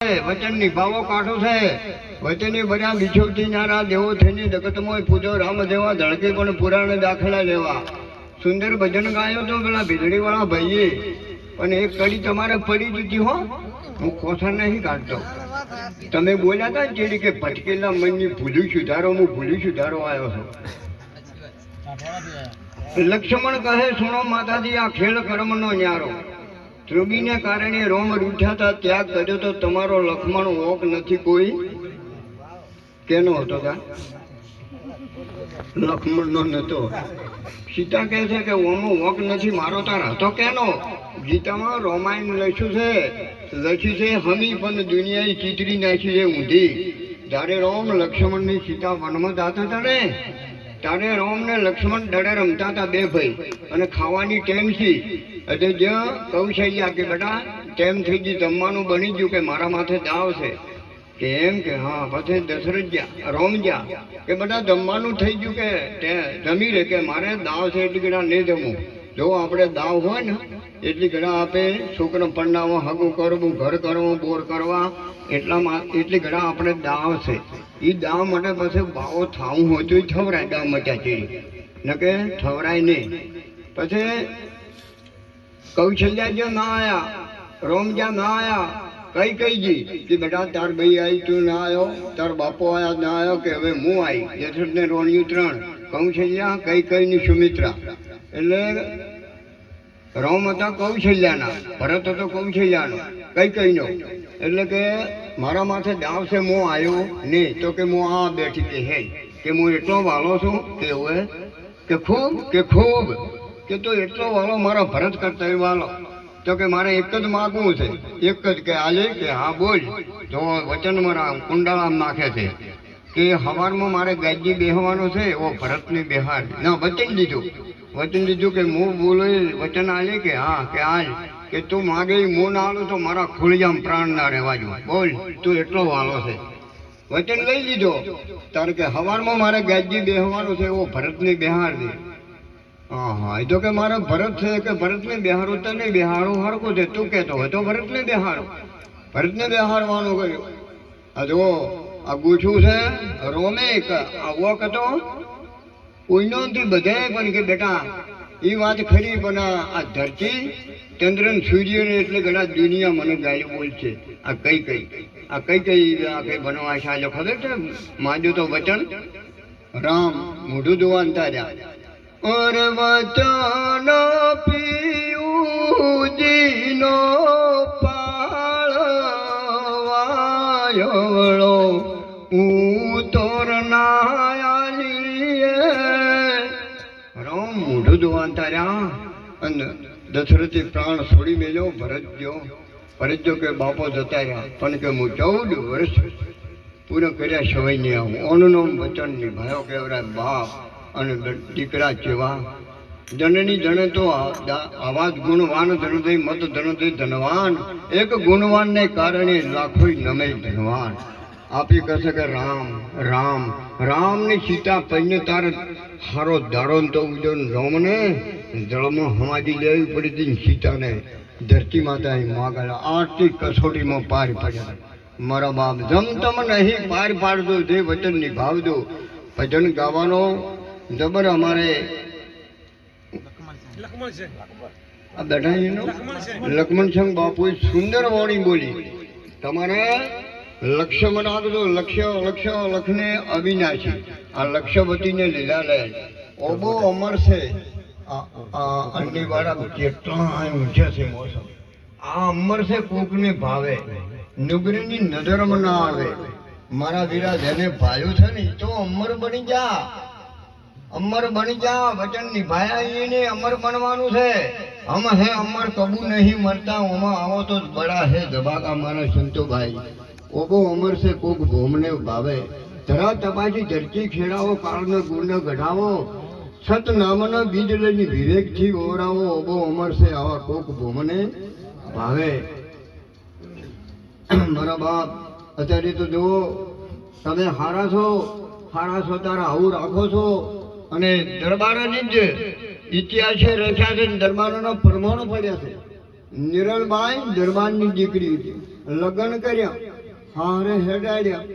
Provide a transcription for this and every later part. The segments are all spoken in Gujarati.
વચન નિભાવો કાઠો છે. વચને બધા વિછોટીનારા દેવો થઈને જગતમોય પૂજો રામ દેવા ધડકે પણ પુરાણ દાખલા લેવા. સુંદર ભજન ગાયો તો પેલા ભીલડી વાળા ભાઈએ, પણ એક કડી તમારે પડી દીધી હો. હું કોઠા નહીં કાઢતો. તમે બોલ્યા હતા જે કે ભટકેલા મનની ભૂલી સુધારો, હું ભૂલી સુધારો આવ્યો છું. લક્ષ્મણ કહે સુણો માતાજી આ ખેલ કર્મનો ન્યારો. ધ્રુવીને કારણે રોમ રૂઠ્યા હતા, ત્યાગ કર્યો તો તમારો લક્ષ્મણ ઓક નથી કોઈ. કેનો હતો તા? લક્ષ્મણનો નતો. સીતા કહે છે કે ઓમો વોક નથી મારો, તાર હતો કેનો? ગીતામાં રામાયણ લખ્યું છે હમી પણ દુનિયાએ ચીતરી નાખી છે ઊંધી. જ્યારે રામ લક્ષ્મણની સીતા વનમાં જાતા હતા ને, ત્યારે રામ ને લક્ષ્મણ દડે રમતા હતા બે ભાઈ, અને ખાવાની ટેમ છે. એટલે જ્યાં કૌશલ્યા કે બેટા ટેમ થઈ ગઈ, જમવાનું બની ગયું કે મારા માથે દાવ છે કે એમ કે હા. પછી દશરથ જ્યાં રોમ જ્યાં કે બધા જમવાનું થઈ ગયું કે જમી લે કે મારે દાવ છે એટલી ઘણા નહીં જમવું. જો આપણે દાવ હોય ને એટલી ઘણા આપે છોકરો પરણાવવા, હગું કરવું, ઘર કરવું, બોર કરવા, એટલી ઘણા આપણે દાવ છે. એ દાવ માટે પછી ભાવો થાવું હોય તો થવરાય. દાવ મચા ચીડી ન કે થવરાય નહીં. પછી કૌશલ્યા જ્યાં ના આયા, રોમ જ્યાં ના આયા, કઈ જી કે બેટા તાર ભાઈ આવી તું ના આવ્યો, તાર બાપો આયા ના આવ્યો કે હવે હું આવી. દશરથ ને રોણિયું 3, કૌશલ્યા કઈ ની સુમિત્રા. એટલે રોમ હતા કૌશલ્યાના, ભરત હતો કૌશલ્યાનો, કઈ નો. એટલે કે મારા માથે દાવ છે, હું આવ્યો નહીં તો કે હું આ બેઠી કે હે કે હું એટલો વાલો છું કે હવે કે ખૂબ કે તો એટલો વાલો મારા ભરત કરતા વાલો. તો કે મારે એક જ માગવું છે, એક જ કે આજે કે હા બોલ. જો વચન મારા કુંડાળા નાખે છે કે હવારમાં મારે ગાજી બેહવાનો છે, એવો ભરતની બેહાર ના વચન દીધું કે હું બોલો વચન આલે કે હા કે આજ કે તું માગે હું ના આલું તો મારા ખોળિયામ પ્રાણ ના રહેવા જો. બોલ તું એટલો વાલો છે. વચન લઈ લીધો. તારે કે હવારમાં મારે ગાજી બેહવાનું છે, એવો ભરતની બેહાર દે. હા એ તો કે મારા ભરત છે કે ભરતને બેહારો, તને બેહારો હરકો છે. તું કહેતો હોય તો ભરતને બેહારો. ભરતને બેહારવાનું કર્યું. આ જો આ ગૂંછું છે રોમે આવો કતો કોઈનો નથી બધે, પણ કે બેટા એ વાત ખરી, પણ આ ધરતી ચંદ્ર ને સૂર્ય ને એટલે ઘણા દુનિયા મને ગાય બોલ છે. આ કઈ બનવા છે ખબર છે? માજો તો વચન રામ મોઢું જોવા તાર્યા. और वचन पीयूजीनो पाळवायवळो उतोरनायालीए. રામ મોઢું જોવા તાર્યા અને દશરથે પ્રાણ છોડી મેલ્યો. ભરત જો કે બાપો જતા રહ્યા, પણ કે હું 14 વર્ષ પૂરા કર્યા સવાઈ નહીં આવું. ઓનનો વચન નિભાયો કેવરા બાપ અને દીકરા જેવા. જનની જણે તો આવાજ ગુણવાન જનદય મત જનદય ધનવાન. એક ગુણવાન ને કારણે લાખો નમે ધનવાન. આપી કહેશે કે રામ ની સીતા પૈને તાર હારો દાડો તો ઉજો. રામને જળમાં હમાજી લેવી પડી હતી સીતાને. ધરતી માતા માગા આટલી કસોટીમાં પાર પડ્યા. મારા બાપ જમતમ નહીં પાર પાડજો, જે વચન નિભાવજો. ભજન ગાવાનો જબર અમારે લક્ષ્મણ સંઘ બાપુએ સુંદર વાણી બોલી. તમારે લક્ષ્ય બનાવજો. લક્ષ્ય લખને અવિનાશી. આ લક્ષ્યવતીને લીલા લે ઓબો અમર છે. અંડી વાળા કેટલા ઊંચે છે મોસમ. આ અમર છે, કોકને ભાવે, નુગરીની નજરમાં ના આવે. મારા વીરા જેને ભાયું છે ને તો અમર બની જા. વચન નિભાયા એને અમર બનવાનું છે. હમ હે અમર કબૂ નહીં મરતા, ઓમાં આવો તો બડા હે દબાકા મારા સંતોભાઈ. ઓબો અમર છે, કોક ભોમને ભાવે. ધરા તપાસી ધરતી ખેડાવો, કાળનો ગુણ ગઢાવો. સત નામનો બીજ લઈને વિવેકથી ઓરાવો. ઓબો અમર છે, આવા કોક ભોમને ભાવે. મારા બાપ અત્યારે તો જુઓ તમે હારા છો તારા આવું રાખો છો. અને દરબારોની જ ઇતિહાસે રચ્યા છે, દરબારોના પરમાણુ પડ્યા છે. નિરલબાઈ દરબારની દીકરી હતી, લગ્ન કર્યા. હા અરે હેડાડ્યા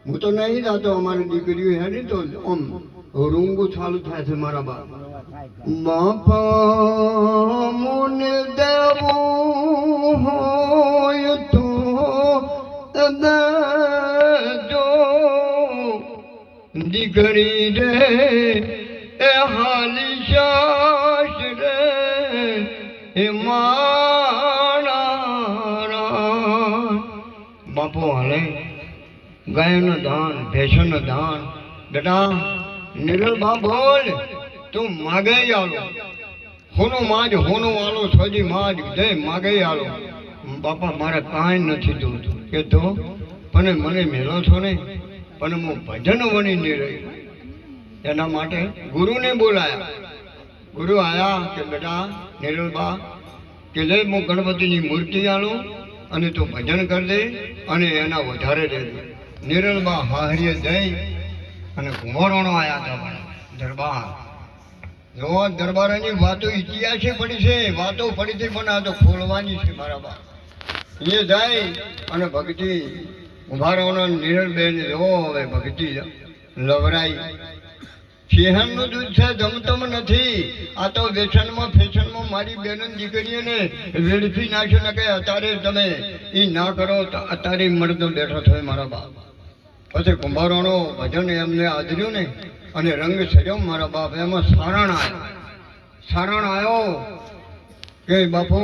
હું તો નહીં જાતો અમારી દીકરીઓ હેડી તો આમ રૂંગું ચાલુ થાય છે મારા બાપ બાપા મુને દેવું હોય તો દેજો દીકરી રે એ હાલી શાસ રે એ માણા બાપુ હાલે ગાયનું દાન ભેંસનું દાન બેટા નિરલ બા બોલ તું માગે આલો હોનો માજ હોનો આલો સજી માજ જય માગે આલો બાપા મારે કાંઈ નથી જોતું કે તો પણ મને મેળો છો ને પણ હું ભજન વણી નહીં રહી એના માટે ગુરુને બોલાયા ગુરુ આયા કે બેટા નિરલબા કે લે હું ગણપતિની મૂર્તિ આલું અને તું ભજન કરી દે અને એના વધારે દે નિરલબા હાહરીએ જઈ અને ઘુમરોણો આયા હતા દરબાર જો દરબારની વાતો ઇતિહાસે પડી છે વાતો પડી છે પણ આ તો ખોલવાની છે મારા બા એ જાય અને ભક્તિ ઉભારોનો નિરલબેન જો હવે ભક્તિ લવરાઈ સિંહણનું દૂધ છે જમતમ નથી આ તો વ્યસનમાં ફેશનમાં મારી બેન દીકરીઓને વેડફી નાખ્યો ને કે અત્યારે તમે એ ના કરો તો અત્યારે મળતો બેઠો થયો મારા બાપ પછી કુંભારોનો ભજન એમને આદર્યું ને અને રંગ સર્યો મારા બાપ એમાં સારણ આવ્યો કે બાપુ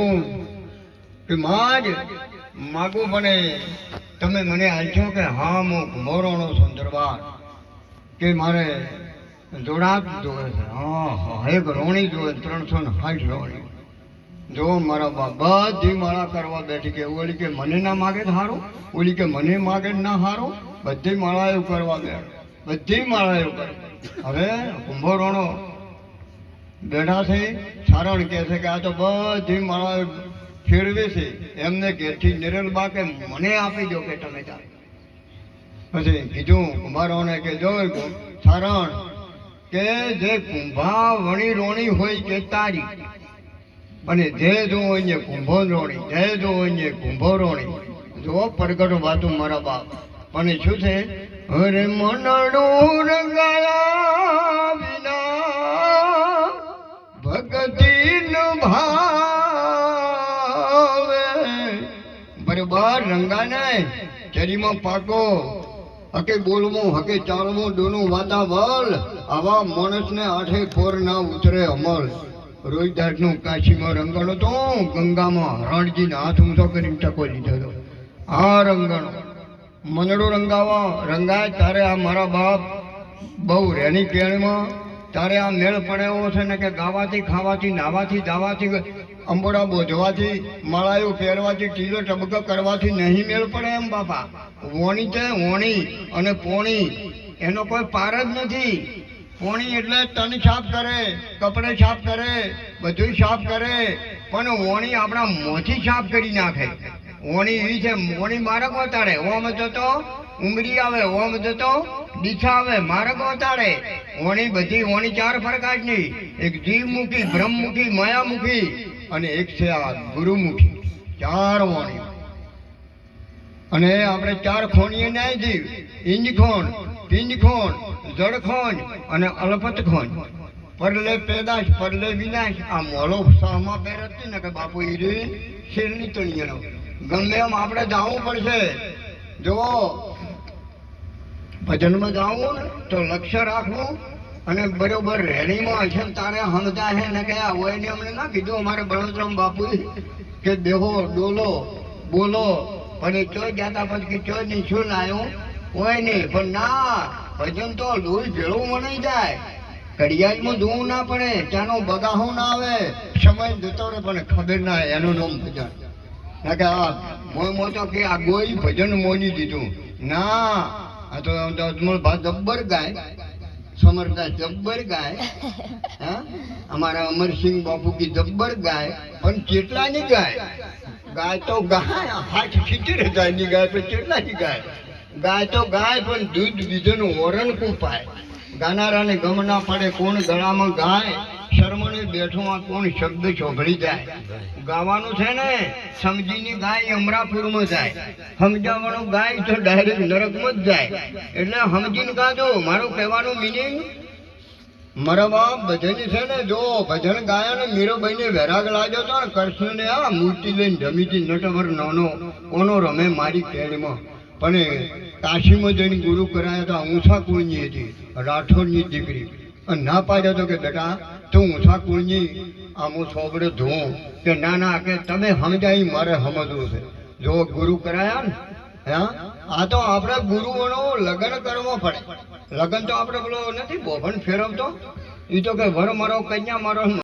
કે માજ માગું મને તમે મને આલશો કે હા હું કુંભારોનો છું દરબાર કે મારે જોડા જોવે છે હા એક રોણી જોવે 360 રોણી જો મારા બાપ બધી માળા કરવા બેઠી કે ઓલી કે મને ના માગે હારું ઓલી કે મને માગે ના હારું બધી માળા એવું કરવા બેઠ બધી માળા એવું કરે હવે કુંભો રોણો બેઠા છે સારણ કહે છે કે આ તો બધી માળા ફેરવે છે એમને ઘેરથી નિરલબા કે મને આપી દો કે તમે ત્યાં પછી કીધું કુંભારોને કે જો સારણ કે જે કુંભા વણી રોણી હોય કે તારી અને જે જો હોય કુંભો રોણી જે જો હોય કુંભો રોણી જો પ્રગટ વાતું મારા બાપ પણ શું છે અરે મનડું રંગાયા વિના ભક્તિ ન ભાવે બરાબર રંગા ને ચરીમાં પાકો હકે બોલવું હકે ચાલવું દોનું વાતાવર આવા માણસને આઠે ફોર ના ઉતરે અમલ રોજદાસનું કાશીમાં રંગણ હતો ગંગામાં રણજીને હાથ ઊંચો કરીને ટકો લીધો હતો આ રંગણ મનડો રંગાય ત્યારે આ મારા બાપ બહુ રેની કેળમાં ત્યારે આ મેળ પડ્યો છે ને કે ગાવાથી ખાવાથી નાવાથી દાવાથી અંબોડા બોધવાથી માળાયું પહેરવાથી ટીલો ટબકો કરવાથી નહીં મેળ પડે એમ બાપા વોણી છે વોણી અને પોણી એનો કોઈ પાર જ નથી પોણી એટલે તન સાફ કરે કપડે સાફ કરે બધું સાફ કરે પણ વોણી આપણા મોંથી સાફ કરી નાખે વોણી એવી છે વોણી મારક વતાડે ઓમ જતો ઉમરી આવે ઓમ જતો દીછા આવે મારક વતાડે વોણી બધી વોણી 4 પ્રકારની એક જીવમુખી બ્રહ્મમુખી માયામુખી અને એક છે આ ગુરુમુખી 4 વોણી અને આપણે 4 ખોણીએ ન્યાય જીવ ઇંજખોણ પિંજખોણ જળખોણ અને અલપત ખોણ પરલે પેદાશ પરલે વિનાશ આ મોલો સહમાં પહેરતી ને કે બાપુ એ શેરની તણીનો ગમે એમ આપણે જાવું પડશે જો ભજનમાં જાવું ને તો લક્ષ્ય રાખવું અને બરોબર રેલીમાં હશે તારે સમજા છે ને કે આ હોય ને અમને ના કીધું અમારે બળવંતરામ બાપુ કે દેહો ડોલો બોલો પણ ચો જતા પછી ચો ની શું લાયો હોય નહીં પણ ના ભજન તો લોહી ભેળું મનાઈ જાય ઘડિયાળમાં જોવું ના પડે ત્યાંનો બગાહો ના આવે સમય જતો રહે પણ ખબર ના એનું નામ ભજન ના કે આ મોતો કે આ ગોઈ ભજન મોની દીધું ના આ તો અજમલ ભા જબ્બર ગાય સમરતા જબ્બર ગાય હા અમારા અમરસિંહ બાપુ કી જબ્બર ગાય પણ કેટલાની ગાય ગાય તો ગાય 70,000 ની ગાય પણ કેટલાની ગાય ગાય તો ગાય પણ દૂધ બીજું ઓરણ કુપાય ગાનારાને ગમ ના પડે કોણ ગળામાં ગાય શર્મની બેઠો આ કોણ શબ્દ શોભળી જાય ગાવાનું છે ને સમજીની ગાય અમરાપુરમાં જાય સમજાવવાનું ગાય તો ડાયરેક્ટ નરકમાં જ જાય એટલે સમજીને ગાજો મારું કહેવાનું મિનિંગ મારા બાપ ભજન છે ને જો ભજન ગાયા ને મીરાબાઈને વૈરાગ લાગ્યો તો ને કૃષ્ણને આ મૂર્તિ લઈને રમીતી નટવર નાનો કોનો રમે મારી કેળમાં પણ કાશીમાં જઈને ગુરુ કરાયા તો ઊંચા કુળની હતી રાઠોડની દીકરી અને ના પાડ્યો તો કે બેટા તું ઊંચા કુળની આમો સોબડે ધોઉં કે ના ના કે તમે સમજાય મારે સમજવું છે જો ગુરુ કરાયા ને હા આ તો આપણે ગુરુઓનો લગ્ન કરવો પડે લગ્ન તો આપણે પેલો નથી બોભણ ફેરવતો એ તો કે વર મારો કન્યા મારો